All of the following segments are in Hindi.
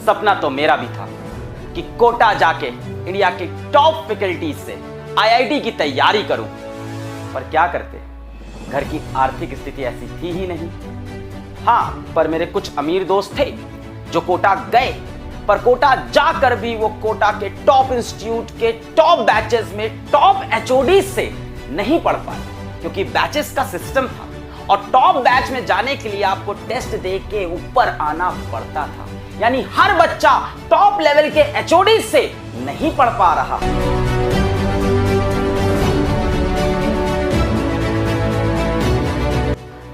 सपना तो मेरा भी था कि कोटा जाके इंडिया के टॉप फैकल्टीज से आईआईटी की तैयारी करूं, पर क्या करते, घर की आर्थिक स्थिति ऐसी थी ही नहीं। हाँ, पर मेरे कुछ अमीर दोस्त थे जो कोटा गए, पर कोटा जाकर भी वो कोटा के टॉप इंस्टीट्यूट के टॉप बैचेस में टॉप एचओडी से नहीं पढ़ पाए, क्योंकि बैचेस का सिस्टम था और टॉप बैच में जाने के लिए आपको टेस्ट दे के ऊपर आना पड़ता था। यानी हर बच्चा टॉप लेवल के एचओडी से नहीं पढ़ पा रहा।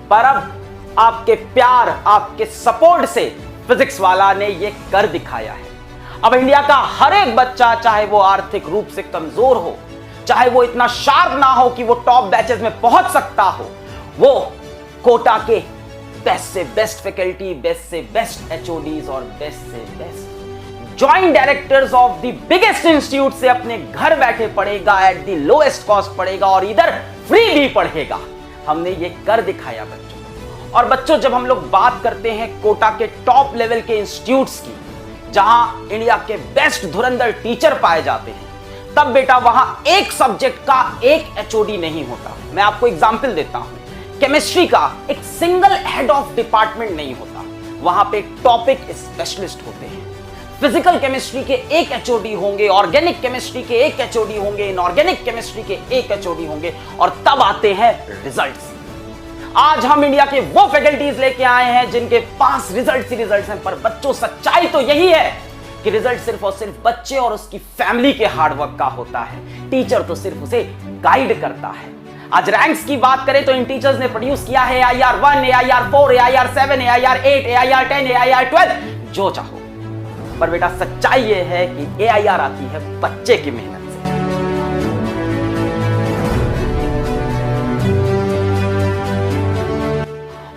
पर अब आपके प्यार, आपके सपोर्ट से फिजिक्स वाला ने यह कर दिखाया है। अब इंडिया का हर एक बच्चा, चाहे वो आर्थिक रूप से कमजोर हो, चाहे वो इतना शार्प ना हो कि वो टॉप बैचेस में पहुंच सकता हो, वो कोटा के बेस्ट से बेस्ट फैकल्टी, बेस्ट से बेस्ट एचओडीज और बेस्ट से best joint directors of the biggest institute से अपने घर बैठे पढ़ेगा, एट द लोएस्ट कॉस्ट पढ़ेगा और इधर फ्री भी पढ़ेगा। हमने ये कर दिखाया बच्चों। और बच्चों, जब हम लोग बात करते हैं कोटा के टॉप लेवल के इंस्टीट्यूट्स की, जहां इंडिया के बेस्ट धुरंधर टीचर पाए जाते हैं, तब बेटा वहां एक सब्जेक्ट का एक एचओडी नहीं होता। मैं आपको एग्जांपल देता हूं। केमिस्ट्री का एक सिंगल हेड ऑफ डिपार्टमेंट नहीं होता, वहां पे टॉपिक स्पेशलिस्ट होते हैं। फिजिकल केमिस्ट्री के एक एचओडी होंगे, ऑर्गेनिक केमिस्ट्री के एक एचओडी होंगे, इनऑर्गेनिक केमिस्ट्री के एक एचओडी होंगे, और तब आते हैं रिजल्ट्स। आज हम इंडिया के वो फैकल्टीज लेके आए हैं जिनके पास रिजल्ट्स ही रिजल्ट्स हैं। पर बच्चों, सच्चाई तो यही है कि रिजल्ट सिर्फ और सिर्फ बच्चे और उसकी फैमिली के हार्डवर्क का होता है। टीचर तो सिर्फ उसे गाइड करता है। आज रैंक्स की बात करें तो इन टीचर्स ने प्रोड्यूस किया है AIR 1, AIR 4, AIR 7, AIR 8, AIR 10, AIR 12, जो चाहो। पर बेटा, सच्चाई ये है कि AIR आती है बच्चे की मेहनत से।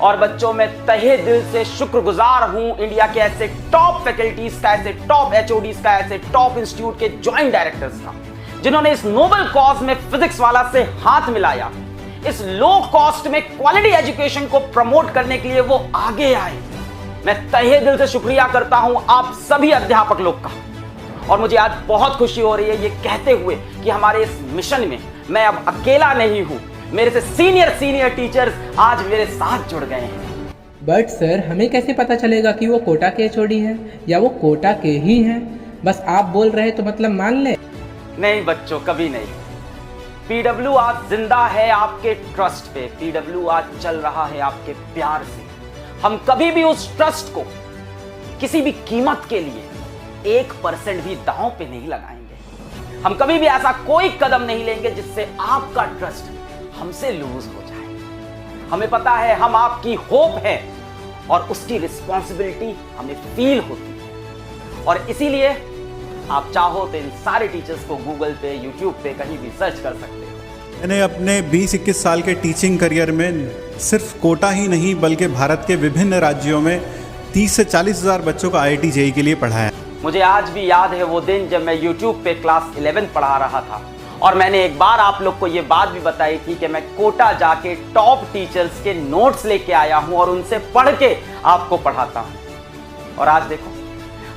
और बच्चों, मैं तहे दिल से शुक्रगुजार हूं इंडिया के ऐसे टॉप फैकल्टीज का, ऐसे टॉप एचओडीज का, ऐसे टॉप इंस्टीट्यूट के ज्वाइंट डायरेक्टर्स का, जिन्होंने इस नोबल कॉज में फिजिक्स वाला से हाथ मिलाया। इस लो कॉस्ट में क्वालिटी एजुकेशन को प्रमोट करने के लिए वो आगे आए। मैं तहे दिल से शुक्रिया करता हूं आप सभी अध्यापक लोग का। और मुझे आज बहुत खुशी हो रही है ये कहते हुए कि हमारे इस मिशन में मैं अब अकेला नहीं हूं। मेरे से सीनियर टीचर्स आज मेरे साथ जुड़ गए हैं। बट सर, हमें कैसे पता चलेगा कि वो कोटा के एचओडी हैं या वो कोटा के ही हैं? बस आप बोल रहे तो मतलब मान ले? नहीं बच्चों, कभी नहीं। पीडब्ल्यू आज जिंदा है आपके ट्रस्ट पे। पीडब्ल्यू आज चल रहा है आपके प्यार से। हम कभी भी उस ट्रस्ट को किसी भी कीमत के लिए 1% भी दांव पे नहीं लगाएंगे। हम कभी भी ऐसा कोई कदम नहीं लेंगे जिससे आपका ट्रस्ट हमसे लूज हो जाए। हमें पता है हम आपकी होप है और उसकी रिस्पॉन्सिबिलिटी हमें फील होती है। और इसीलिए आप चाहो तो इन सारे टीचर्स को गूगल पे, यूट्यूब पे कहीं भी सर्च कर सकते हो। मैंने अपने 20-21 साल के टीचिंग करियर में सिर्फ कोटा ही नहीं बल्कि भारत के विभिन्न राज्यों में 30 से 40 हज़ार बच्चों को IIT JEE के लिए पढ़ाया। मुझे आज भी याद है वो दिन जब मैं यूट्यूब पे क्लास 11 पढ़ा रहा था और मैंने एक बार आप लोग को ये बात भी बताई थी कि मैं कोटा जाके टॉप टीचर्स के नोट्स लेके आया हूं और उनसे पढ़ के आपको पढ़ाता हूं। और आज देखो,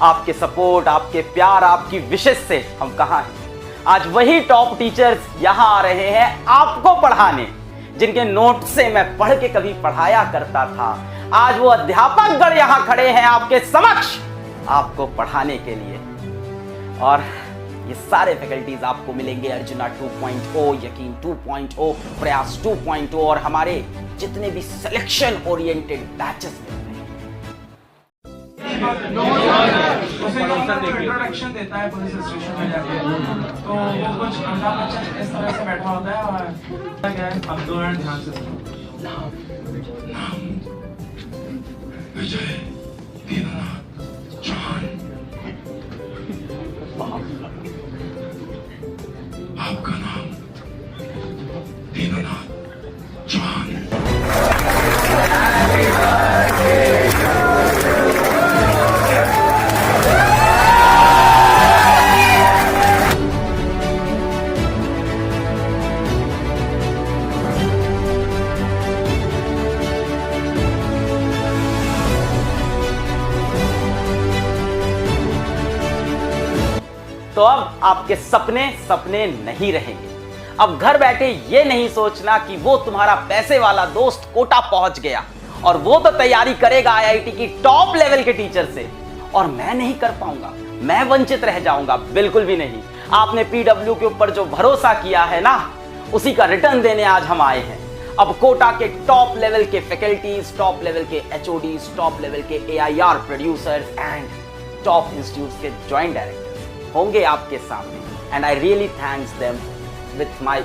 आपके सपोर्ट, आपके प्यार, आपकी विशेष से हम कहां हैं। आज वही टॉप टीचर्स यहां आ रहे हैं आपको पढ़ाने, जिनके नोट से मैं पढ़ के कभी पढ़ाया करता था। आज वो अध्यापकगण यहां खड़े हैं आपके समक्ष आपको पढ़ाने के लिए। और ये सारे फैकल्टीज आपको मिलेंगे अर्जुना 2.0, यकीन 2.0, प्रयास 2.0 और हमारे जितने भी सिलेक्शन ओरिएंटेड बैचेस मिलते हैं। इंट्रोडक्शन देता है पुलिस स्टेशन में जाके, तो वो कुछ अंधा बच्चा इस तरह से बैठा होता है और अब दो मिनट ध्यान से सुनो। नाम विजय दीनानाथ चौहान। आपका नाम दीनानाथ चौहान। तो अब आपके सपने सपने नहीं रहेंगे। अब घर बैठे ये नहीं सोचना कि वो तुम्हारा पैसे वाला दोस्त कोटा पहुंच गया और वो तो तैयारी करेगा आईआईटी की टॉप लेवल के टीचर से, और मैं नहीं कर पाऊंगा, मैं वंचित रह जाऊंगा। बिल्कुल भी नहीं। आपने पीडब्ल्यू के ऊपर जो भरोसा किया है ना, उसी का रिटर्न देने आज हम आए हैं। अब कोटा के टॉप लेवल के फैकल्टीज, टॉप लेवल के एचओडीज, टॉप लेवल के AIR producers and top institutes के जॉइंट डायरेक्टर्स होंगे आपके सामने, and I really thanks them with my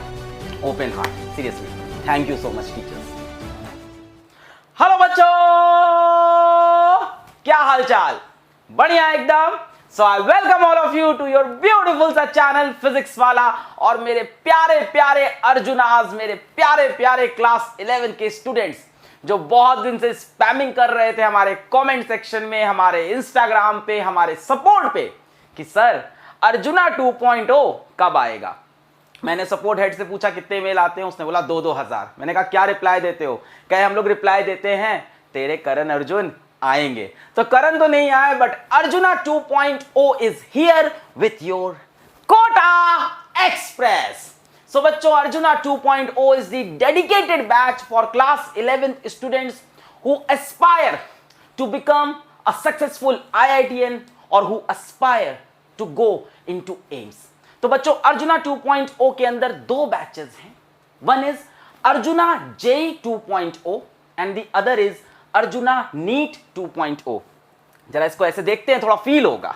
open heart. Seriously thank you so much teachers. Hello बच्चों, क्या हालचाल? बढ़िया एकदम। So I welcome all of you to your beautiful सा चैनल फिजिक्स वाला, और मेरे प्यारे प्यारे अर्जुनाज, मेरे प्यारे प्यारे क्लास 11 के स्टूडेंट्स जो बहुत दिन से स्पैमिंग कर रहे थे हमारे कमेंट सेक्शन में, हमारे इंस्टाग्राम पे, हमारे सपोर्ट पे कि सर अर्जुना 2.0 कब आएगा। मैंने सपोर्ट हेड से पूछा कितने मेल आते हैं, उसने बोला 2-2 हजार। मैंने कहा क्या रिप्लाई देते हो? कहे हम लोग रिप्लाई देते हैं तेरे करण अर्जुन आएंगे। तो करण तो नहीं आए, but Arjuna 2.0 is here with your Kota express. So बच्चों, Arjuna 2.0 is the dedicated batch for class 11th students who aspire to become a successful IITian और who aspire to go into AIIMS. तो बच्चों, अर्जुना 2.0 के अंदर 2 बैचेस हैं। One is Arjuna JEE 2.0 and the other is Arjuna NEET 2.0। जरा इसको ऐसे देखते हैं, थोड़ा फील होगा।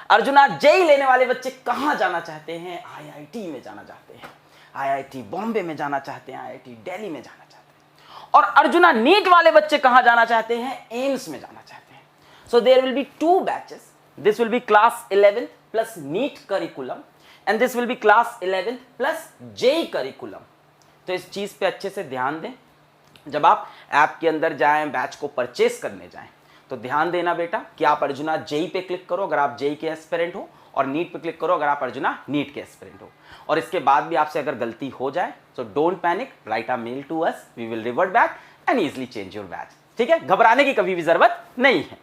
अर्जुना JEE लेने वाले बच्चे कहां जाना चाहते हैं? IIT में जाना चाहते हैं, IIT बॉम्बे में जाना चाहते हैं, IIT दिल्ली में जाना चाहते हैं। और अर्जुना NEET वाले बच्चे कहां जाना चाहते हैं? एम्स में जाना चाहते हैं। So there will be 2 batches. This will be class 11 plus NEET curriculum and this will be class 11 plus JEE curriculum. तो इस चीज पे अच्छे से ध्यान दें। जब आप ऐप के अंदर जाएं, बैच को परचेस करने जाएं, तो ध्यान देना बेटा कि आप अर्जुना JEE पे क्लिक करो अगर आप JEE के एस्पिरेंट हो, और NEET पे क्लिक करो अगर आप अर्जुना NEET के एस्पिरेंट हो। और इसके बाद भी आपसे अगर गलती हो जाए तो don't panic, write a mail to us, we will revert back and easily change your batch. ठीक है, घबराने की कभी भी जरूरत नहीं है।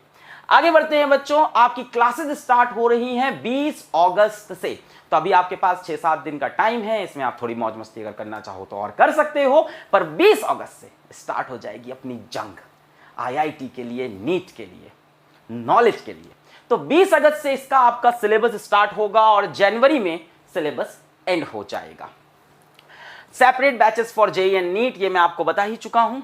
आगे बढ़ते हैं बच्चों। आपकी क्लासेस स्टार्ट हो रही हैं 20 अगस्त से। तो अभी आपके पास 6-7 दिन का टाइम है, इसमें आप थोड़ी मौज मस्ती अगर करना चाहो तो और कर सकते हो, पर 20 अगस्त से स्टार्ट हो जाएगी अपनी जंग IIT के लिए, NEET के लिए, नॉलेज के लिए। तो 20 अगस्त से इसका आपका सिलेबस स्टार्ट होगा और जनवरी में सिलेबस एंड हो जाएगा। Separate batches for JEE and NEET, ये मैं आपको बता ही चुका हूं।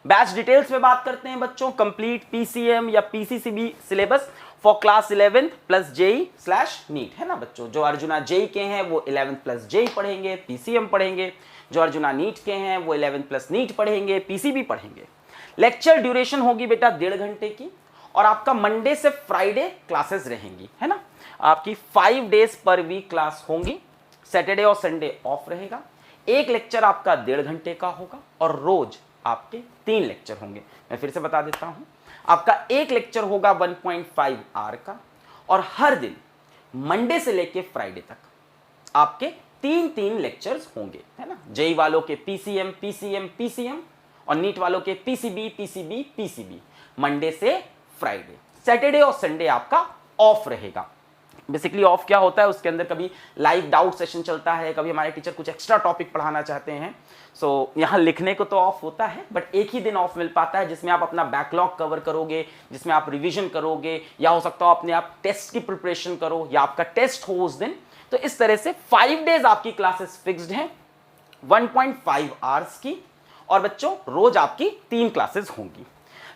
बैच डिटेल्स में बात करते हैं बच्चों। कंप्लीट PCM या PCCB syllabus for class 11 plus JEE/NEET है ना बच्चों। जो अर्जुना JEE के हैं वो 11 प्लस JEE पढ़ेंगे, PCM पढ़ेंगे। जो अर्जुना NEET के हैं वो 11 प्लस NEET पढ़ेंगे, PCB पढ़ेंगे। लेक्चर ड्यूरेशन होगी बेटा 1.5 घंटे की, और आपका मंडे से फ्राइडे क्लासेस रहेंगी, है ना। आपकी 5 डेज पर वीक क्लास होंगी। सैटरडे और संडे ऑफ रहेगा। एक लेक्चर आपका 1.5 घंटे का होगा और रोज आपके 3 लेक्चर होंगे। मैं फिर से बता देता हूं, आपका एक लेक्चर होगा 1.5 आवर का, और हर दिन मंडे से लेके फ्राइडे तक आपके 3 लेक्चर्स होंगे, है ना। JEE वालों के PCM और NEET वालों के PCB मंडे से फ्राइडे। सैटरडे और संडे आपका ऑफ रहेगा। बेसिकली ऑफ क्या होता है, उसके अंदर कभी लाइव डाउट सेशन चलता है, कभी हमारे टीचर कुछ एक्स्ट्रा टॉपिक पढ़ाना चाहते हैं। सो यहाँ लिखने को तो ऑफ होता है, बट एक ही दिन ऑफ मिल पाता है जिसमें आप अपना बैकलॉग कवर करोगे, जिसमें आप रिवीजन करोगे, या हो सकता हो अपने आप टेस्ट की प्रिपरेशन करो, या आपका टेस्ट हो उस दिन। तो इस तरह से 5 डेज आपकी क्लासेस फिक्स्ड हैं 1.5 आवर्स की, और बच्चों रोज आपकी 3 क्लासेस होंगी।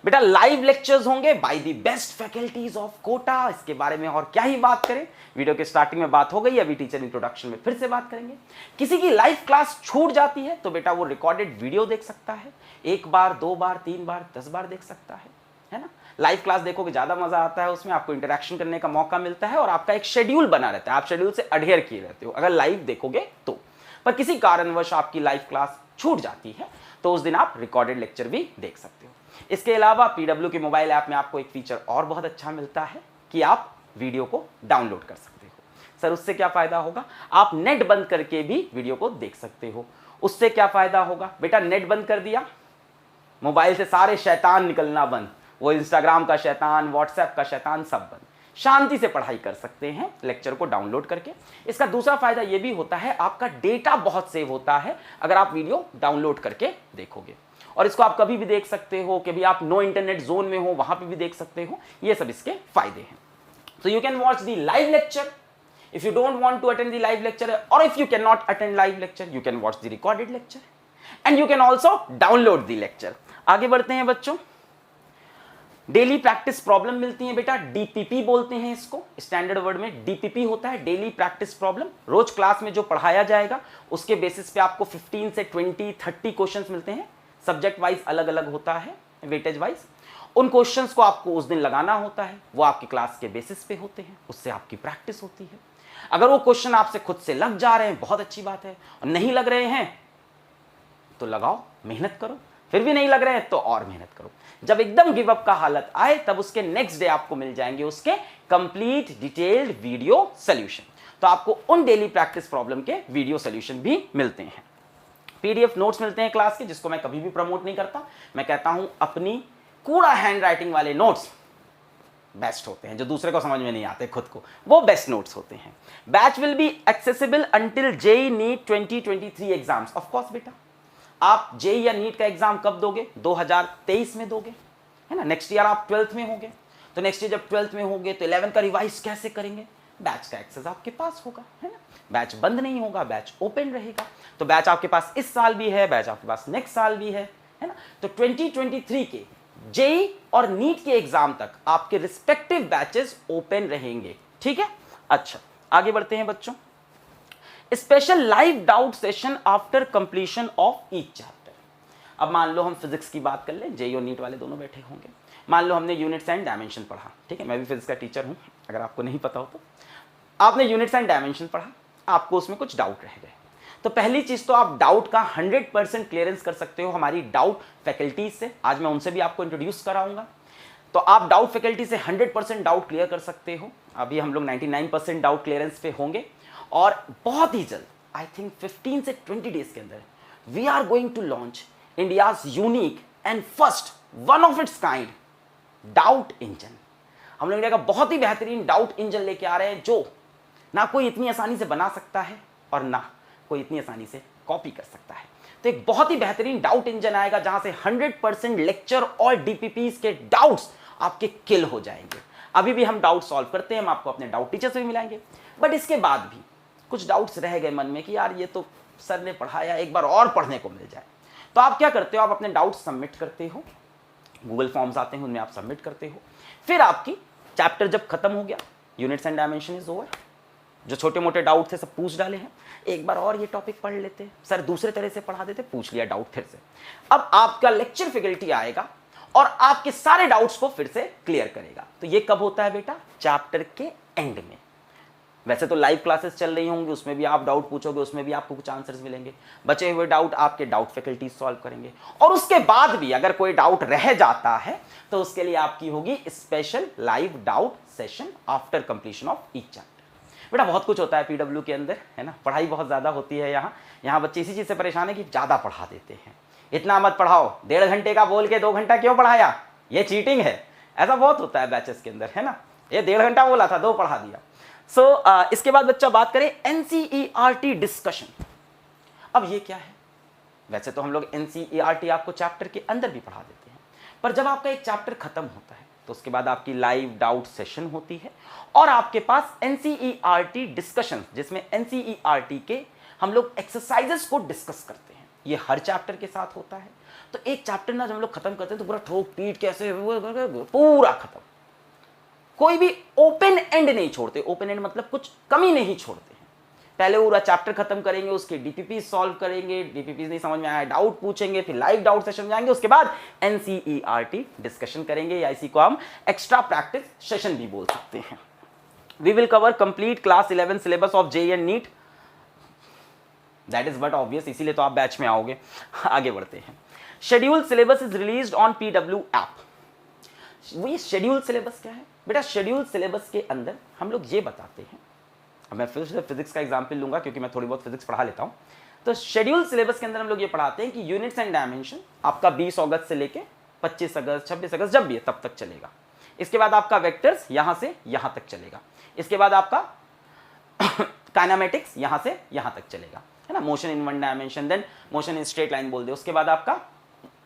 बेटा लाइव लेक्चर्स होंगे by the best faculties of Kota. इसके बारे में और क्या ही बात करें, वीडियो के स्टार्टिंग में बात हो गई, अभी टीचर इंट्रोडक्शन में फिर से बात करेंगे। किसी की लाइव क्लास छूट जाती है तो बेटा वो रिकॉर्डेड वीडियो देख सकता है, 1 बार 2 बार 3 बार 10 बार देख सकता है ना। लाइव क्लास देखोगे ज्यादा मजा आता है, उसमें आपको इंटरेक्शन करने का मौका मिलता है और आपका एक शेड्यूल बना रहता है, आप शेड्यूल से अडहेयर किए रहते हो अगर लाइव देखोगे तो। पर किसी कारणवश आपकी लाइव क्लास छूट जाती है तो उस दिन आप रिकॉर्डेड लेक्चर भी देख सकते हो। इसके अलावा पीडब्ल्यू के मोबाइल ऐप में आपको एक फीचर और बहुत अच्छा मिलता है कि आप वीडियो को डाउनलोड कर सकते हो। सर उससे क्या फायदा होगा? आप नेट बंद करके भी वीडियो को देख सकते हो। उससे क्या फायदा होगा? बेटा नेट बंद कर दिया, मोबाइल से सारे शैतान निकलना बंद, वो इंस्टाग्राम का शैतान, व्हाट्सएप का शैतान सब बंद। शांति से पढ़ाई कर सकते हैं लेक्चर को डाउनलोड करके। इसका दूसरा फायदा यह भी होता है, आपका डेटा बहुत सेव होता है अगर आप वीडियो डाउनलोड करके देखोगे। और इसको आप कभी भी देख सकते हो, कभी आप नो इंटरनेट जोन में हो वहां पे भी देख सकते हो। ये सब इसके फायदे हैं। So you can watch the live lecture. If you don't want to attend the live lecture, or if you cannot attend live lecture, you can watch the recorded lecture, and you can also download the lecture. आगे बढ़ते हैं बच्चों। डेली प्रैक्टिस प्रॉब्लम मिलती है बेटा, डीपीपी बोलते हैं इसको, स्टैंडर्ड वर्ड में डीपीपी होता है, डेली प्रैक्टिस प्रॉब्लम। रोज क्लास में जो पढ़ाया जाएगा उसके बेसिस पे आपको 15 से 20, 30 क्वेश्चंस मिलते हैं। सब्जेक्ट वाइज अलग अलग होता है, वेटेज वाइज। उन क्वेश्चंस को आपको उस दिन लगाना होता है, वो आपकी क्लास के बेसिस पे होते हैं, उससे आपकी प्रैक्टिस होती है। अगर वो क्वेश्चन आपसे खुद से लग जा रहे हैं बहुत अच्छी बात है, और नहीं लग रहे हैं तो लगाओ, मेहनत करो। फिर भी नहीं लग रहे हैं तो और मेहनत करो। जब एकदम गिव अप का हालत आए तब उसके नेक्स्ट डे आपको मिल जाएंगे उसके कंप्लीट डिटेल्ड वीडियो सॉल्यूशन। तो आपको उन डेली प्रैक्टिस प्रॉब्लम के वीडियो सॉल्यूशन भी मिलते हैं। पीडीएफ नोट्स मिलते हैं क्लास के, जिसको मैं कभी भी प्रमोट नहीं करता। मैं कहता हूं अपनी कूड़ा हैंड राइटिंग वाले नोट्स बेस्ट होते हैं, जो दूसरे को समझ में नहीं आते, खुद को, वो बेस्ट नोट्स होते हैं। Batch will be accessible until JEE NEET 2023 exams. Of course बेटा, आप जेई या नीट का एग्जाम कब दोगे? 2023 में दोगे, है ना। नेक्स्ट ईयर आप 12th में होंगे, तो नेक्स्ट ईयर जब 12th में होंगे तो 11th का रिवाइज कैसे करेंगे? बैच का एक्सेस आपके पास होगा, है ना। बैच बंद नहीं होगा, बैच ओपन रहेगा। तो बैच आपके पास इस साल भी है, बैच आपके पास नेक्स्ट साल भी है ना। तो 2023 के जेई और नीट के एग्जाम तक आपके रिस्पेक्टिव बैचेस ओपन रहेंगे, ठीक है। अच्छा, आगे बढ़ते हैं बच्चों। Special live doubt session after completion of each chapter. अब मान लो हम फिजिक्स की बात कर लें, जेई और नीट वाले दोनों बैठे होंगे। मान लो हमने यूनिट्स एंड डायमेंशन पढ़ा, ठीक है। मैं भी फिजिक्स का टीचर हूं, अगर आपको नहीं पता हो तो। आपने यूनिट्स एंड डायमेंशन पढ़ा, आपको उसमें कुछ डाउट रह गए। तो पहली चीज तो आप डाउट का 100% क्लियरेंस कर सकते हो हमारी डाउट फैकल्टीज से। आज मैं उनसे भी आपको इंट्रोड्यूस कराऊंगा। तो आप डाउट फैकल्टी से 100% डाउट क्लियर कर सकते हो। अभी हम लोग 99% डाउट क्लियरेंस पे होंगे, और बहुत ही जल्द, आई थिंक 15 से 20 डेज के अंदर, we are going to launch India's unique and first one of its kind doubt engine. हम लोग इंडिया का बहुत ही बेहतरीन डाउट इंजन लेके आ रहे हैं, जो ना कोई इतनी आसानी से बना सकता है और ना कोई इतनी आसानी से कॉपी कर सकता है। तो एक बहुत ही बेहतरीन डाउट इंजन आएगा, जहां से 100% लेक्चर और डीपीपीस के डाउट्स आपके किल हो जाएंगे। अभी भी हम डाउट सॉल्व करते हैं, हम आपको अपने डाउट टीचर से भी मिलाएंगे। बट इसके बाद भी कुछ डाउट्स रह गए मन में कि यार ये तो सर ने पढ़ाया, एक बार और पढ़ने को मिल जाए। तो आप क्या करते हो? आप अपने डाउट्स सबमिट करते हो, गूगल फॉर्म्स आते हैं, उनमें आप सबमिट करते हो। फिर आपकी चैप्टर जब खत्म हो गया, units and dimension is over, जो छोटे मोटे डाउट थे सब पूछ डाले हैं, एक बार और ये टॉपिक पढ़ लेते, सर दूसरे तरह से पढ़ा देते, पूछ लिया डाउट फिर से। अब आपका लेक्चर फैकल्टी आएगा और आपके सारे डाउट्स को फिर से क्लियर करेगा। तो ये कब होता है बेटा? चैप्टर के एंड में। वैसे तो लाइव क्लासेस चल रही होंगी, उसमें भी आप डाउट पूछोगे, उसमें भी आपको कुछ आंसर्स मिलेंगे। बचे हुए डाउट आपके डाउट फैकल्टी सॉल्व करेंगे, और उसके बाद भी अगर कोई डाउट रह जाता है तो उसके लिए आपकी होगी special live doubt session after completion of each chapter. बेटा बहुत कुछ होता है पीडब्ल्यू के अंदर, है ना। पढ़ाई बहुत ज़्यादा होती है यहाँ बच्चे इसी चीज़ से परेशान है कि ज़्यादा पढ़ा देते हैं। इतना मत पढ़ाओ, 1.5 घंटे का बोल के 2 घंटा क्यों पढ़ाया, ये चीटिंग है। ऐसा बहुत होता है बैचेस के अंदर, है ना। ये 1.5 घंटा बोला था, 2 पढ़ा दिया। इसके बाद बच्चा बात करें एनसीईआरटी डिस्कशन। अब ये क्या है? वैसे तो हम लोग एनसीईआरटी आपको चैप्टर के अंदर भी पढ़ा देते हैं, पर जब आपका एक चैप्टर खत्म होता है तो उसके बाद आपकी लाइव डाउट सेशन होती है, और आपके पास एनसीईआरटी डिस्कशन, जिसमें एनसीईआरटी के हम लोग एक्सरसाइजेस को डिस्कस करते हैं। ये हर चैप्टर के साथ होता है। तो एक चैप्टर ना जब हम लोग खत्म करते हैं तो पूरा ठोक पीट कैसे पूरा खत्म, कोई भी ओपन एंड नहीं छोड़ते। ओपन एंड मतलब कुछ कमी नहीं छोड़ते हैं। पहले पूरा चैप्टर खत्म करेंगे, उसके डीपीपी सॉल्व करेंगे, डीपीपी नहीं समझ में आया डाउट पूछेंगे, फिर लाइव डाउट सेशन जाएंगे, उसके बाद एनसीईआरटी डिस्कशन करेंगे, या इसी को हम एक्स्ट्रा प्रैक्टिस सेशन भी बोल सकते हैं। We will cover complete class 11 syllabus of JEE and NEET, that is but obvious, इसीलिए तो आप बैच में आओगे। आगे बढ़ते हैं। Schedule syllabus is released on PW app. ये शेड्यूल सिलेबस क्या है बेटा? शेड्यूल सिलेबस के अंदर हम लोग ये बताते हैं, अब मैं फिर से फिजिक्स का एग्जाम्पल लूंगा क्योंकि मैं थोड़ी बहुत फिजिक्स पढ़ा लेता हूं। तो शेड्यूल सिलेबस के अंदर हम लोग ये पढ़ाते हैं कि यूनिट्स एंड डायमेंशन आपका 20 अगस्त से लेके 25 अगस्त 26 अगस्त जब भी है तब तक चलेगा। इसके बाद आपका वेक्टर्स यहां से यहां तक चलेगा, इसके बाद आपका काइनेमेटिक्स यहां से यहां तक चलेगा, है ना, motion in 1 dimension, then motion in straight line बोल दे, उसके बाद आपका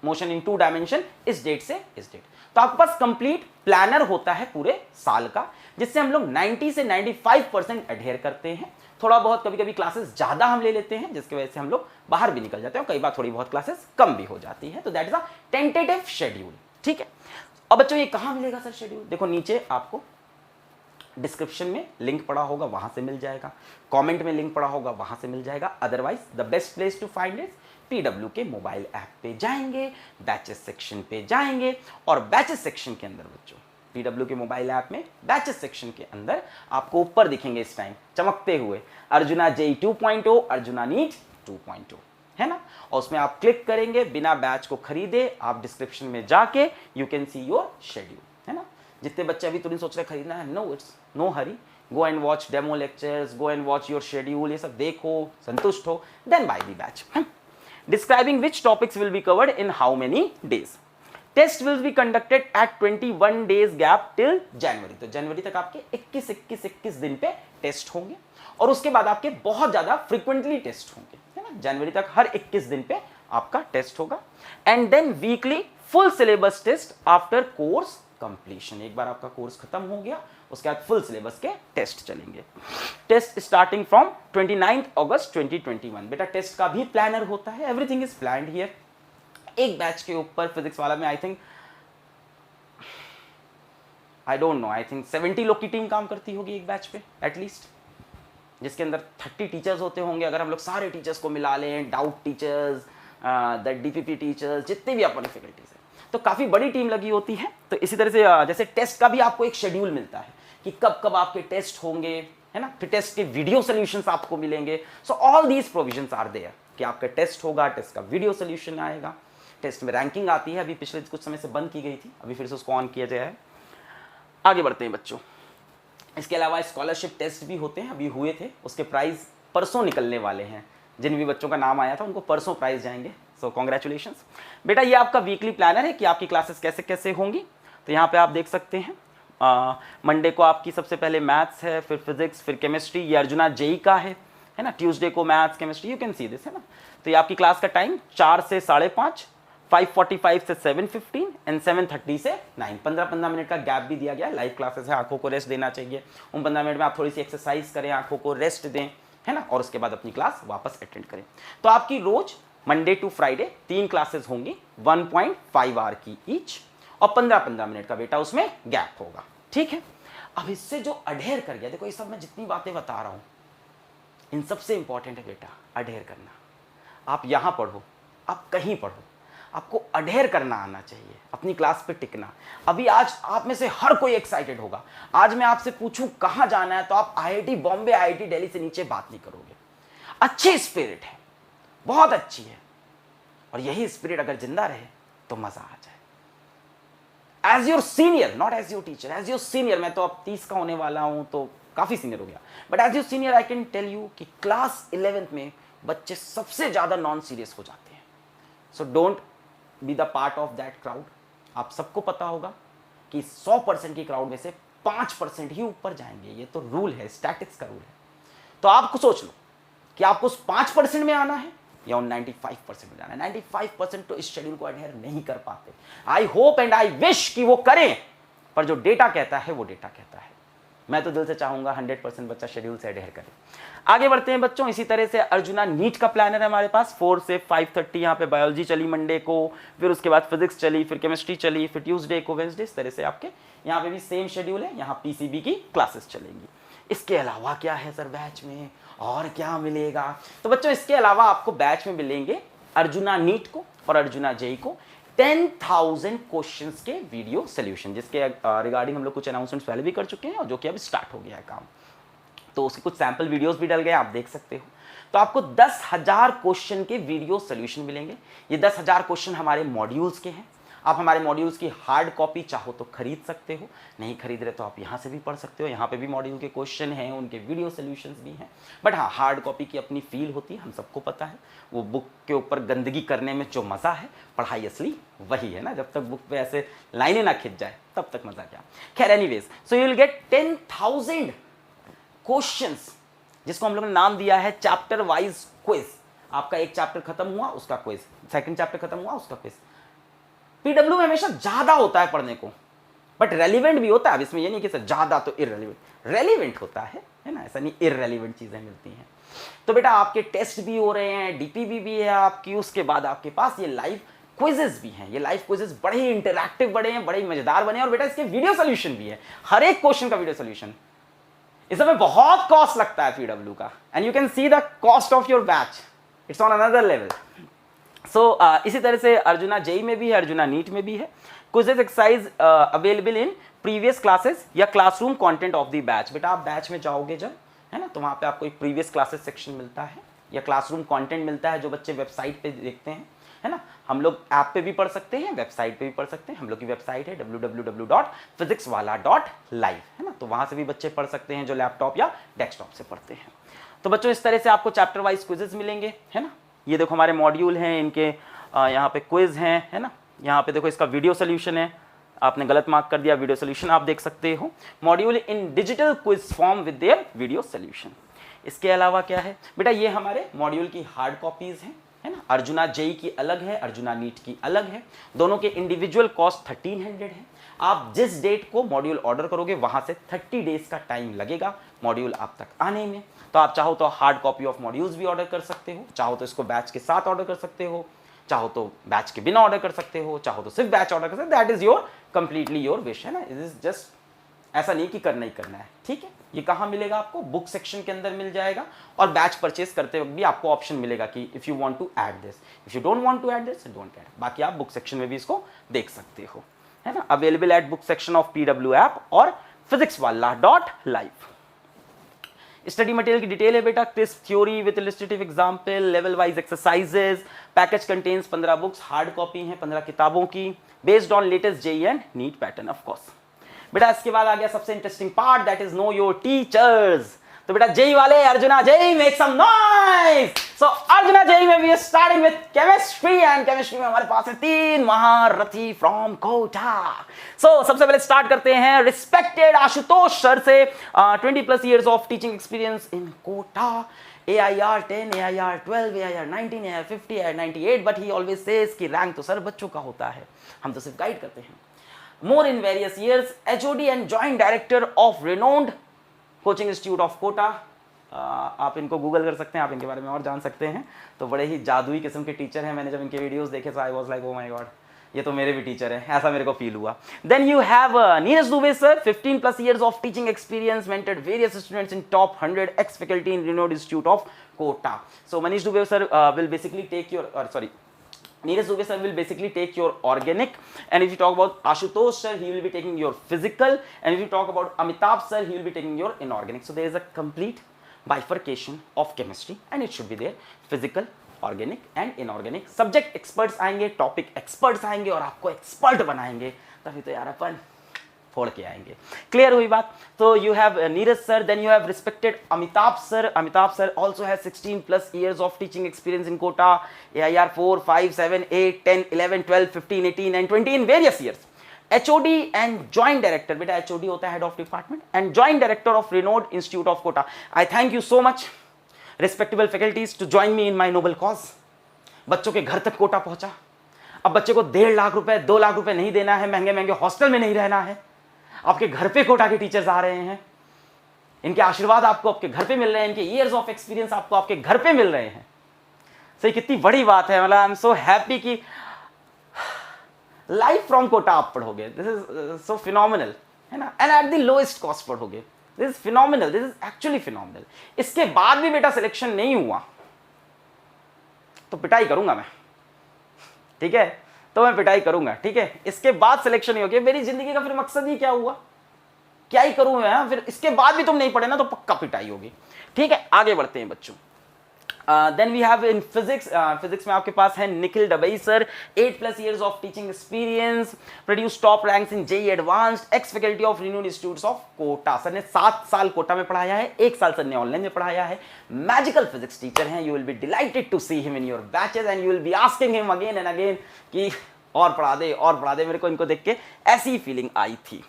मोशन इन 2 डायमेंशन इस डेट से इस डेट। तो आपके पास कंप्लीट प्लानर होता है पूरे साल का, जिससे हम लोग 90 से 95% एडहेयर करते हैं। थोड़ा बहुत कभी कभी क्लासेस ज्यादा हम ले लेते हैं, जिसकी वजह से हम लोग बाहर भी निकल जाते हैं, कई बार थोड़ी बहुत क्लासेस कम भी हो जाती है। तो that is a tentative schedule, ठीक है। अब बच्चों ये कहां मिलेगा सर शेड्यूल? देखो नीचे आपको डिस्क्रिप्शन में लिंक पड़ा होगा, वहां से मिल जाएगा, कमेंट में लिंक पड़ा होगा, वहां से मिल जाएगा। Otherwise the best place to find is PW के मोबाइल ऐप पे जाएंगे, बैचेस सेक्शन पे जाएंगे, और बैचेस सेक्शन के अंदर बच्चों पीडब्ल्यू के मोबाइल ऐप में बैचेस सेक्शन के अंदर आपको ऊपर दिखेंगे इस टाइम चमकते हुए अर्जुना जेई 2.0, अर्जुना नीट 2.0, है ना। और उसमें आप क्लिक करेंगे, बिना बैच को खरीदे आप डिस्क्रिप्शन में जाके you can see your schedule, है ना। जितने बच्चे अभी तुरंत सोच रहे खरीदना है, no it's no hurry, go and watch demo lectures, go and watch your schedule, ये सब देखो, संतुष्ट हो, then buy the batch. Describing which topics will be covered in how many days. Test will be conducted at 21 days gap till January. तो जनवरी तक आपके 21 दिन पे टेस्ट होंगे, और उसके बाद आपके बहुत ज्यादा फ्रीक्वेंटली टेस्ट होंगे, है ना। जनवरी तक हर 21 दिन पे आपका टेस्ट होगा। And then weekly full syllabus test after course completion. एक बार आपका कोर्स खत्म हो गया, उसके बाद फुल सिलेबस के टेस्ट चलेंगे। Test starting from 29 August 2021। बेटा टेस्ट का भी प्लानर होता है, एवरीथिंग इज प्लान्ड हियर। एक बैच के ऊपर फिजिक्स वाला में I think I don't know, I think 70 लोग की टीम काम करती होगी एक बैच पे एटलीस्ट, जिसके अंदर 30 टीचर्स होते होंगे। अगर हम लोग सारे टीचर्स को मिला लें, doubt teachers, the DPP teachers, जितने भी अपने फैकल्टीज हैं, तो काफ़ी बड़ी टीम लगी होती है। तो इसी तरह से जैसे टेस्ट का भी आपको एक शेड्यूल मिलता है कि कब कब आपके टेस्ट होंगे, है ना, फिर टेस्ट के वीडियो सोल्यूशंस आपको मिलेंगे। So all these provisions are there कि आपका टेस्ट होगा, टेस्ट का वीडियो सोल्यूशन आएगा, टेस्ट में रैंकिंग आती है, अभी पिछले कुछ समय से बंद की गई थी, अभी फिर से उसको ऑन किया गया है। आगे बढ़ते हैं बच्चों। इसके अलावा स्कॉलरशिप टेस्ट भी होते हैं, अभी हुए थे, उसके प्राइज परसों निकलने वाले हैं। जिन भी बच्चों का नाम आया था उनको परसों प्राइज जाएंगे। सो कॉन्ग्रेचुलेशंस बेटा। ये आपका वीकली प्लानर है कि आपकी क्लासेस कैसे कैसे होंगी। तो यहाँ पे आप देख सकते हैं मंडे को आपकी सबसे पहले मैथ्स है, फिर फिजिक्स, फिर केमिस्ट्री, ये अर्जुना जेई का है ना। ट्यूसडे को maths chemistry, you can see this, है ना। तो ये आपकी क्लास का टाइम 4 से 5:30, 5:45 से 7:15 एंड 7:30 से 9। 15-15 मिनट का गैप भी दिया गया है, लाइव क्लासेस है, आंखों को रेस्ट देना चाहिए। उन 15 मिनट में आप थोड़ी सी एक्सरसाइज करें, आंखों को रेस्ट दें, है ना, और उसके बाद अपनी क्लास वापस अटेंड करें। तो आपकी रोज मंडे टू फ्राइडे 3 क्लासेस होंगी, 1.5 आवर की ईच, और 15-15 मिनट का बेटा उसमें गैप होगा, ठीक है। अब इससे जो अडेयर कर गया, देखो ये सब मैं जितनी बातें बता रहा हूं, इन सबसे इंपॉर्टेंट है बेटा अडेयर करना। आप यहां पढ़ो, आप कहीं पढ़ो, आपको अडेयर करना आना चाहिए, अपनी क्लास पे टिकना। अभी आज आप में से हर कोई एक्साइटेड होगा। आज मैं आपसे पूछूं कहां जाना है, तो आप आईआईटी बॉम्बे, आईआईटी दिल्ली से नीचे बात नहीं करोगे। अच्छी स्पिरिट है, बहुत अच्छी है, और यही स्पिरिट अगर जिंदा रहे तो मजा आ जाए। As your senior, not as your teacher, as your senior, मैं तो अब 30 का होने वाला हूं, तो काफी सीनियर हो गया, but as your senior I can tell you कि क्लास 11th में बच्चे सबसे ज्यादा नॉन सीरियस हो जाते हैं। So don't be the part of that crowd. आप सबको पता होगा कि 100% की क्राउड में से 5% ही ऊपर जाएंगे, ये तो रूल है, स्टैटिक्स का रूल है। तो आपको सोच लो कि आपको उस 5% में आना है या उन 95% में जाना है। 95% तो इस शेड्यूल को अडेयर नहीं कर पाते। I hope and I wish कि वो करें, पर जो डेटा कहता है वो डेटा कहता है। मैं तो दिल से चाहूंगा 100% बच्चा शेड्यूल से अडेयर करे। आगे बढ़ते हैं बच्चों। इसी तरह से अर्जुना नीट का प्लानर है हमारे पास। 4 से 5:30 यहाँ पे बायोलॉजी चली मंडे को, फिर उसके बाद फिजिक्स चली, फिर केमिस्ट्री चली, फिर ट्यूसडे को, वेंसडे, इस तरह से आपके यहाँ पे भी सेम शेड्यूल है। यहाँ पीसीबी की क्लासेस चलेंगी। इसके अलावा क्या है सर बैच में, और क्या मिलेगा? तो बच्चों इसके अलावा आपको बैच में मिलेंगे अर्जुना नीट को और अर्जुना जेई को 10,000 क्वेश्चंस के वीडियो सोल्यूशन, जिसके रिगार्डिंग हम लोग कुछ अनाउंसमेंट्स पहले भी कर चुके हैं और जो कि अब स्टार्ट हो गया है काम। तो उसके कुछ सैंपल वीडियोस भी डल गए, आप देख सकते हो। तो आपको 10,000 क्वेश्चन के वीडियो सोल्यूशन मिलेंगे। ये 10,000 क्वेश्चन हमारे मॉड्यूल्स के हैं। आप हमारे मॉड्यूल्स की हार्ड कॉपी चाहो तो खरीद सकते हो, नहीं खरीद रहे तो आप यहाँ से भी पढ़ सकते हो। यहाँ पे भी मॉड्यूल के क्वेश्चन हैं, उनके वीडियो सोल्यूशंस भी हैं। बट हाँ, हार्ड कॉपी की अपनी फील होती है, हम सबको पता है। वो बुक के ऊपर गंदगी करने में जो मज़ा है, पढ़ाई असली वही है ना। जब तक बुक पे ऐसे लाइनें ना खिंच जाए तब तक मज़ा क्या। खैर anyways, so you will get 10,000 questions, जिसको हम लोग ने नाम दिया है चैप्टर वाइज क्विज। आपका एक चैप्टर खत्म हुआ उसका क्विज, सेकंड चैप्टर खत्म हुआ उसका क्विज। पीडब्ल्यू में हमेशा ज्यादा होता है पढ़ने को, बट रेलिवेंट भी होता है। अब इसमें ये नहीं कि सर ज्यादा तो इररेलेवेंट, रेलिवेंट होता है ना, ऐसा नहीं इररेलेवेंट चीजें मिलती हैं। तो बेटा आपके टेस्ट भी हो रहे हैं, डीपीवी भी है आपकी, उसके बाद आपके पास ये लाइव क्विजेस भी हैं। ये लाइव क्विजेस बड़े ही इंटरैक्टिव बड़े हैं, बड़े ही मजेदार बने, और बेटा इसके वीडियो सोल्यूशन भी है, हर एक क्वेश्चन का वीडियो सोल्यूशन। इस समय बहुत कॉस्ट लगता है पीडब्ल्यू का, and you can see the cost of your batch, it's on another level. So इसी तरह से अर्जुना जेई में भी है, अर्जुना नीट में भी है। Quizzes exercise available in previous classes या classroom content of the batch. बेटा आप बैच में जाओगे जब, है ना, तो वहाँ पे आपको एक प्रीवियस क्लासेस सेक्शन मिलता है या क्लासरूम कंटेंट मिलता है, जो बच्चे वेबसाइट पे देखते हैं, है ना। हम लोग ऐप पे भी पढ़ सकते हैं, वेबसाइट पे भी पढ़ सकते हैं। हम लोग की वेबसाइट है www.physicswala.live, है ना, तो वहाँ से भी बच्चे पढ़ सकते हैं जो लैपटॉप या डेस्कटॉप से पढ़ते हैं। तो बच्चों इस तरह से आपको चैप्टर वाइज क्विजेस मिलेंगे, है ना। ये देखो हमारे मॉड्यूल हैं, इनके यहाँ पे क्विज हैं, है ना। यहाँ पे देखो इसका वीडियो सोल्यूशन है, आपने गलत मार्क कर दिया, वीडियो सोल्यूशन आप देख सकते हो। Module in digital quiz form with their video solution. इसके अलावा क्या है बेटा, ये हमारे मॉड्यूल की हार्ड कॉपीज हैं, है ना। अर्जुना जेई की अलग है, अर्जुना नीट की अलग है। दोनों के इंडिविजुअल कॉस्ट 1300 है। आप जिस डेट को मॉड्यूल ऑर्डर करोगे वहां से 30 डेज का टाइम लगेगा मॉड्यूल आप तक आने में। तो आप चाहो तो हार्ड कॉपी ऑफ मॉड्यूल्स भी ऑर्डर कर सकते हो, चाहो तो इसको बैच के साथ ऑर्डर कर सकते हो, चाहो तो बैच के बिना ऑर्डर कर सकते हो, चाहो तो सिर्फ बैच ऑर्डर कर सकते हो। That is your completely your wish, है ना। इट इज जस्ट ऐसा नहीं कि करना ही करना है, ठीक है। ये कहाँ मिलेगा आपको, बुक सेक्शन के अंदर मिल जाएगा, और बैच परचेस करते वक्त भी आपको ऑप्शन मिलेगा कि if you want to add this, if you don't want to add this, don't add. बाकी आप बुक सेक्शन में भी इसको देख सकते हो, है ना। Available at book section of PW app और physicswala.live। स्टडी मटेरियल की डिटेल है बेटा, quiz theory with illustrative example, level wise exercises. Package contains 15 books, hard copy है 15 किताबों की, based on latest JEE and NEET pattern of course. बेटा इसके बाद आ गया सबसे interesting part, that is know your teachers. तो बेटा जेई वाले, Arjuna JEE make some noise. So arjuna JEE में we are starting with chemistry, and chemistry में हमारे पास है 3 महारथी फ्रॉम कोटा। सो सबसे पहले स्टार्ट करते हैं रिस्पेक्टेड आशुतोष सर से, 20+ years of teaching experience in Kota, AIR 10, AIR 12, AIR 19, AIR 50, AIR 98, but he always says कि रैंक तो सर बच्चों का होता है, हम तो सिर्फ गाइड करते हैं। More in various years, HOD and Joint Director of renowned Coaching Institute of Kota। आप इनको गूगल कर सकते हैं, आप इनके बारे में और जान सकते हैं। तो बड़े ही जादुई किस्म के टीचर हैं। मैंने जब इनके वीडियोस देखे तो I was like oh my God, ये तो मेरे भी टीचर हैं, ऐसा मेरे को फील हुआ। Then you have Neeraj Dubey sir, 15+ years of teaching experience, mentored various students in top 100 ex faculty in renowned institute of Kota। So Manish Dubey sir will basically take your Neeraj Dubey sir will basically take your organic, and if you talk about Ashutosh sir, he will be taking your physical, and if you talk about Amitabh sir, he will be taking your inorganic. So there is a complete bifurcation of chemistry, and it should be there, physical, organic and inorganic। Subject experts आएंगे, topic experts आएंगे, और आपको expert बनाएंगे, तभी तो यार अपन फोड़ के आएंगे। क्लियर हुई बात। तो you have Neeraj sir, then you have respected Amitabh sir. Amitabh sir also has 16+ years of teaching experience in Kota, AIR 4, 5, 7, 8, 10, 11, 12, 15, 18 and 20 in various years। HOD and Joint Director, बेटा HOD होता है head of department, and joint director of renowned institute of Kota. I thank you so much respectable faculties to join me in my noble cause. बच्चों के घर तक कोटा पहुंचा। अब बच्चे को 1.5 लाख रुपए 2 लाख रुपए नहीं देना है, महंगे महंगे हॉस्टल में नहीं रहना है, आपके घर पे कोटा के टीचर्स आ रहे हैं, इनके आशीर्वाद आपको आपके घर पे मिल रहे हैं, इनके ईयर्स ऑफ एक्सपीरियंस आपको आपके घर पे मिल रहे हैं। सही कितनी बड़ी बात है, मतलब आई एम सो हैप्पी कि लाइफ फ्रॉम कोटा आप पढ़ोगे, दिस इज सो फिनोमिनल, है ना, and at the lowest cost पढ़ोगे, this is phenomenal, this is actually phenomenal. इसके बाद भी बेटा सिलेक्शन नहीं हुआ तो पिटाई करूंगा मैं, ठीक है, तो मैं पिटाई करूंगा, ठीक है। इसके बाद सिलेक्शन नहीं हो गया, मेरी जिंदगी का फिर मकसद ही क्या हुआ, क्या ही करूं मैं, फिर इसके बाद भी तुम नहीं पढ़े ना तो पक्का पिटाई होगी, ठीक है। आगे बढ़ते हैं बच्चों। Then we have in physics, physics में आपके पास है Nikhil Dubey sir, 8+ years of teaching experience, produce top ranks in JEE advanced, ex faculty of renowned institutes of Kota. Sir ने 7 साल कोटा में पढ़ाया है, 1 साल सर ने ऑनलाइन में पढ़ाया है, मैजिकल फिजिक्स टीचर हैं। You will be delighted to see him in your batches and you will be asking him again and again कि और पढ़ा दे और पढ़ा दे। मेरे को इनको देख के ऐसी फीलिंग आई थी।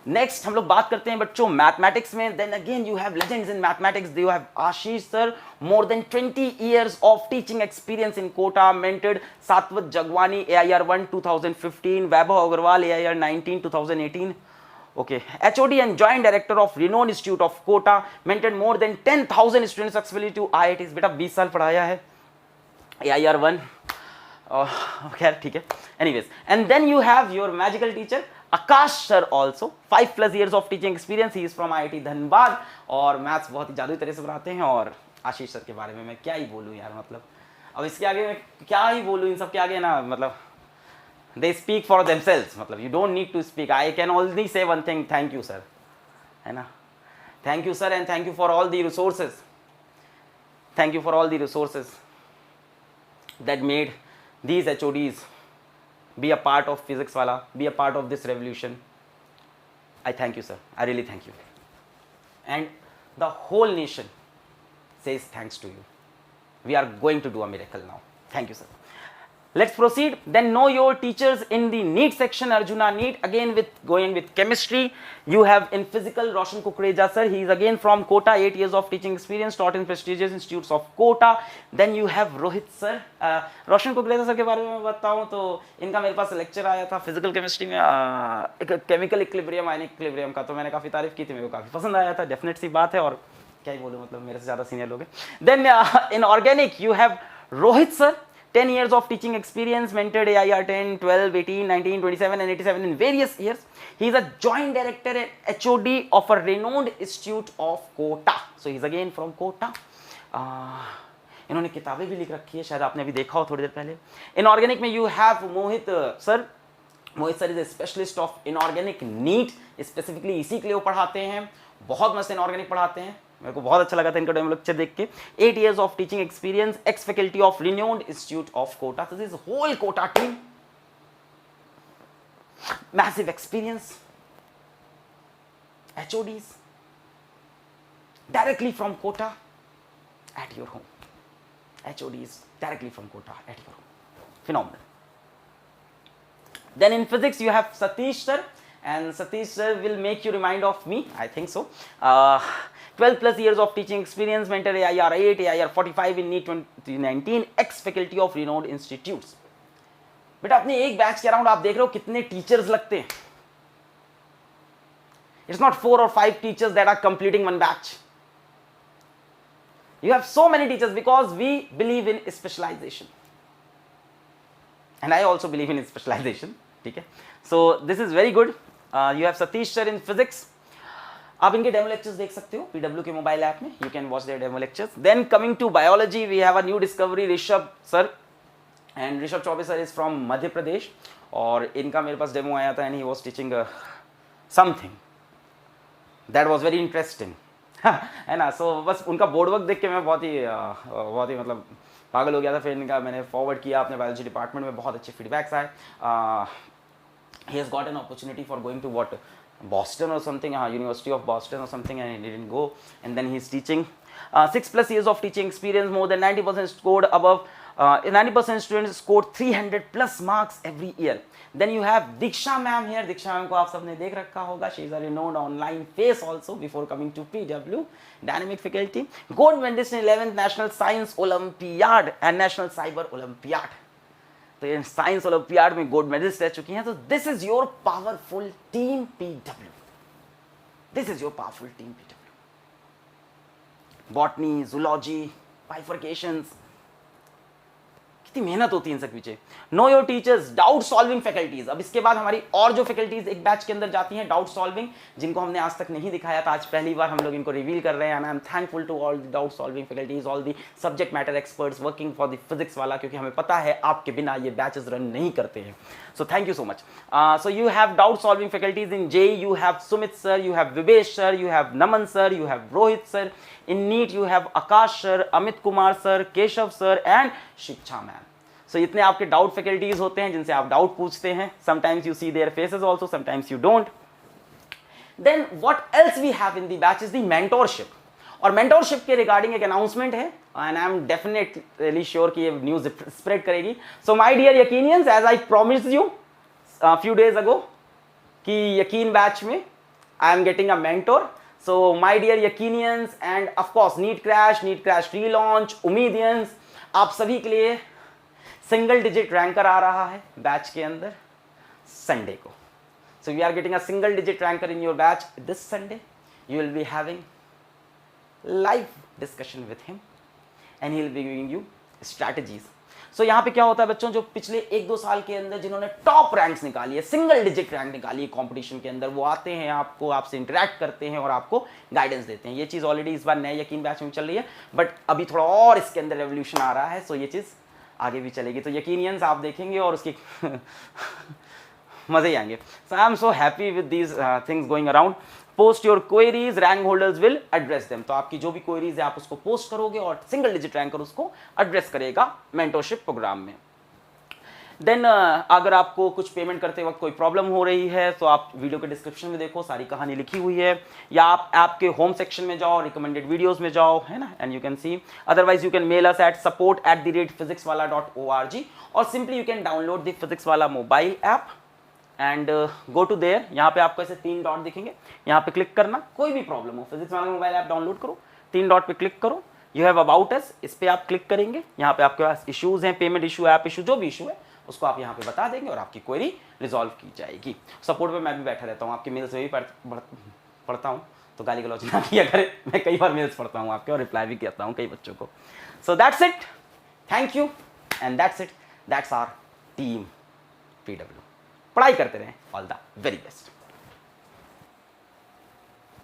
नेक्स्ट हम लोग बात करते हैं बच्चों मैथमेटिक्स में। Then again you have legends in mathematics, you have Ashish sir, more than 20 years of teaching experience in Kota, mentored Satvat Jagwani AIR 1 2015, Vaibhav Agarwal AIR 19 2018, okay, HOD and joint director of renowned institute of Kota, mentored more than 10,000 students successfully to IITs। बेटा 20 साल पढ़ाया है AIR 1, खैर ठीक है, anyways. And then you have your magical teacher Akash sir also, 5+ years of teaching experience, he is from IIT Dhanbad और मैथ्स बहुत ही जादुई तरह से पढ़ाते हैं। और आशीष सर के बारे में मैं क्या ही बोलूँ यार, मतलब अब इसके आगे मैं क्या ही बोलूँ, इन सब के आगे ना, मतलब they speak for themselves, मतलब you don't need to speak, I can only say one thing, thank you sir, है ना, thank you sir and thank you for all the resources, thank you for all the resources that made these HODs be a part of physics wala, be a part of this revolution. I thank you sir, I really thank you, and the whole nation says thanks to you. We are going to do a miracle now. Thank you sir. Let's proceed. Then know your teachers in the NEET section. Arjuna NEET, again with going with chemistry. You have in physical Roshan Kukreja sir. He is again from Kota, 8 years of teaching experience, taught in prestigious institutes of Kota. Then you have Rohit sir. Roshan Kukreja sir के बारे में बताऊँ तो इनका मेरे पास लेक्चर आया था फिजिकल केमिस्ट्री में, एक केमिकल इक्विलिब्रियम, आयनिक इक्विलिब्रियम का, तो मैंने काफ़ी तारीफ की थी, मेरे को काफ़ी पसंद आया था। डेफिनेट सी बात है, और क्या ही बोलूँ, मतलब मेरे से ज़्यादा सीनियर लोग हैं। Then in organic you have Rohit sir, 10 years of teaching experience, mentored AIR 10, 12, 18, 19, 27 and 87 in various years. He is a joint director and HOD of a renowned institute of Kota. So he is again from Kota. इन्होंने किताबें भी लिख रखी है, शायद आपने अभी देखा हो थोड़ी देर पहले। इनऑर्गेनिक में you have Mohit sir. Mohit sir is a specialist of inorganic NEET, specifically इसी के लिए वो पढ़ाते हैं, बहुत मस्त इनऑर्गेनिक पढ़ाते हैं। मेरे को बहुत अच्छा लगा था इनका डेमो लेक्चर देख के। 8 years of teaching experience, ex faculty of renowned institute of Kota. So this whole Kota team, massive experience, HODs directly from Kota at your home. HODs directly from Kota at your home. Phenomenal. Then in physics you have Satish sir, and Satish sir will make you remind of me, I think so. 12+ years of teaching experience, mentored AIR 8, AIR 45 in NEET 2019, ex faculty of renowned institutes. बेटा अपने एक बैच के अराउंड आप देख रहे हो कितने टीचर्स लगते हैं। It's not 4 or 5 teachers that are completing one batch. You have so many teachers because we believe in specialization. And I also believe in specialization. ठीक है? So this is very good. You have Satish sir in physics. आप इनके डेमो लेक्चर्स देख सकते हो PW के मोबाइल ऐप में, you can watch their demo lectures. Then coming to biology we have a new discovery, Rishabh sir, and Rishabh Chaubey sir is from Madhya Pradesh, और इनका मेरे पास डेमो आया था and he was teaching something that was very interesting, है ना। सो बस उनका बोर्ड वर्क देख के मैं बहुत ही मतलब पागल हो गया था। फिर इनका मैंने फॉरवर्ड किया अपने बायोलॉजी डिपार्टमेंट में, बहुत अच्छे फीडबैक्स आए। He has got an opportunity for going to what Boston or something, University of Boston or something, and he didn't go. And then he's teaching. 6+ years of teaching experience, more than 90% scored above. 90% students scored 300+ marks every year. Then you have Diksha ma'am here. Diksha ma'am को आप सबने देख रखा होगा. She is a renowned online face also before coming to PW. Dynamic faculty. Gold medalist in 11th National Science Olympiad and National Cyber Olympiad. तो ये साइंस ओलंपियाड में गोल्ड मेडलिस्ट रह चुकी हैं। तो this is your powerful team PW, this is your powerful team PW। Botany, zoology, bifurcations, कितनी मेहनत होती है इन सब पीछे। Know your teachers, doubt solving faculties. अब इसके बाद हमारी और जो फैकल्टीज एक बैच के अंदर जाती हैं डाउट सॉल्विंग, जिनको हमने आज तक नहीं दिखाया था, आज पहली बार हम लोग इनको रिवील कर रहे हैं। And I am thankful to all the doubt solving faculties, all the subject matter experts working for the physics Wallah, क्योंकि हमें पता है आपके बिना ये बैचेस रन नहीं करते हैं। So thank you so much. So you have doubt solving faculties in JEE, you have Sumit sir, you have Vivesh sir, you have Naman sir, you have Rohit sir. In NEET you have Akash sir, Amit Kumar sir, Keshav sir and Shiksha ma'am. So इतने आपके डाउट फैकल्टीज होते हैं जिनसे आप डाउट पूछते हैं. Sometimes you see their faces also, sometimes you don't. Then what else we have in the batch is the mentorship. और mentorship के रिगार्डिंग एक अनाउंसमेंट है and I am definitely sure कि ये न्यूज स्प्रेड करेगी. So my dear Yakinians, as I promised you a few days ago कि यकीन बैच में I am getting a mentor. So my dear यकीनियंस and of course NEET crash relaunch, उम्मीदियंस, आप सभी के लिए सिंगल डिजिट रैंकर आ रहा है बैच के अंदर संडे को. So we are getting a single digit ranker in your batch this Sunday. You will be having live discussion with him and he will be giving you strategies. So यहाँ पे क्या होता है बच्चों, जो पिछले 1-2 साल के अंदर जिन्होंने टॉप रैंक्स निकाली है, सिंगल डिजिट रैंक निकाली है कंपटीशन के अंदर, वो आते हैं आपसे इंटरेक्ट करते हैं और आपको गाइडेंस देते हैं. ये चीज़ ऑलरेडी इस बार नए यकीन बैच में चल रही है, बट अभी थोड़ा और इसके अंदर रेवोल्यूशन आ रहा है. सो ये चीज़ आगे भी चलेगी. तो यकीनियंस आप देखेंगे और उसकी मज़े ही आएंगे. So I am so happy with these things going around. Post your queries, rank holders will address them. तो आपकी जो भी क्वेरीज है आप उसको पोस्ट करोगे और सिंगल डिजिट रैंकर उसको एड्रेस करेगा मेंटोरशिप प्रोग्राम में. देन अगर आपको कुछ पेमेंट करते वक्त कोई प्रॉब्लम हो रही है तो आप वीडियो के डिस्क्रिप्शन में देखो, सारी कहानी लिखी हुई है, या आप ऐप के होम सेक्शन में जाओ, रिकमेंडेड वीडियोस में जाओ, है ना, and you can see. Otherwise you can mail us at support@physicswala.org और simply you can download the physics Wallah mobile app and go to there. यहाँ पे आपको ऐसे 3 डॉट दिखेंगे, यहाँ पे क्लिक करना. कोई भी प्रॉब्लम हो, physics Wallah mobile app download करो, 3 डॉट पे क्लिक करो, यू हैव अबाउट अस, इस पे आप क्लिक करेंगे. यहाँ पे आपके पास इश्यूज हैं, पेमेंट इशू, ऐप इशू, जो भी इशू है उसको आप यहाँ पे बता देंगे और आपकी क्वेरी रिजॉल्व की जाएगी. सपोर्ट पे मैं भी बैठा रहता हूँ, आपके मेल्स भी पढ़ता हूँ, तो गाली गलौज ना किया करें. मैं कई बार मेल्स पढ़ता हूँ आपके और रिप्लाई भी करता हूँ कई बच्चों को. So that's it, thank you and that's it, that's our team PW. पढ़ाई करते रहें. All the very best.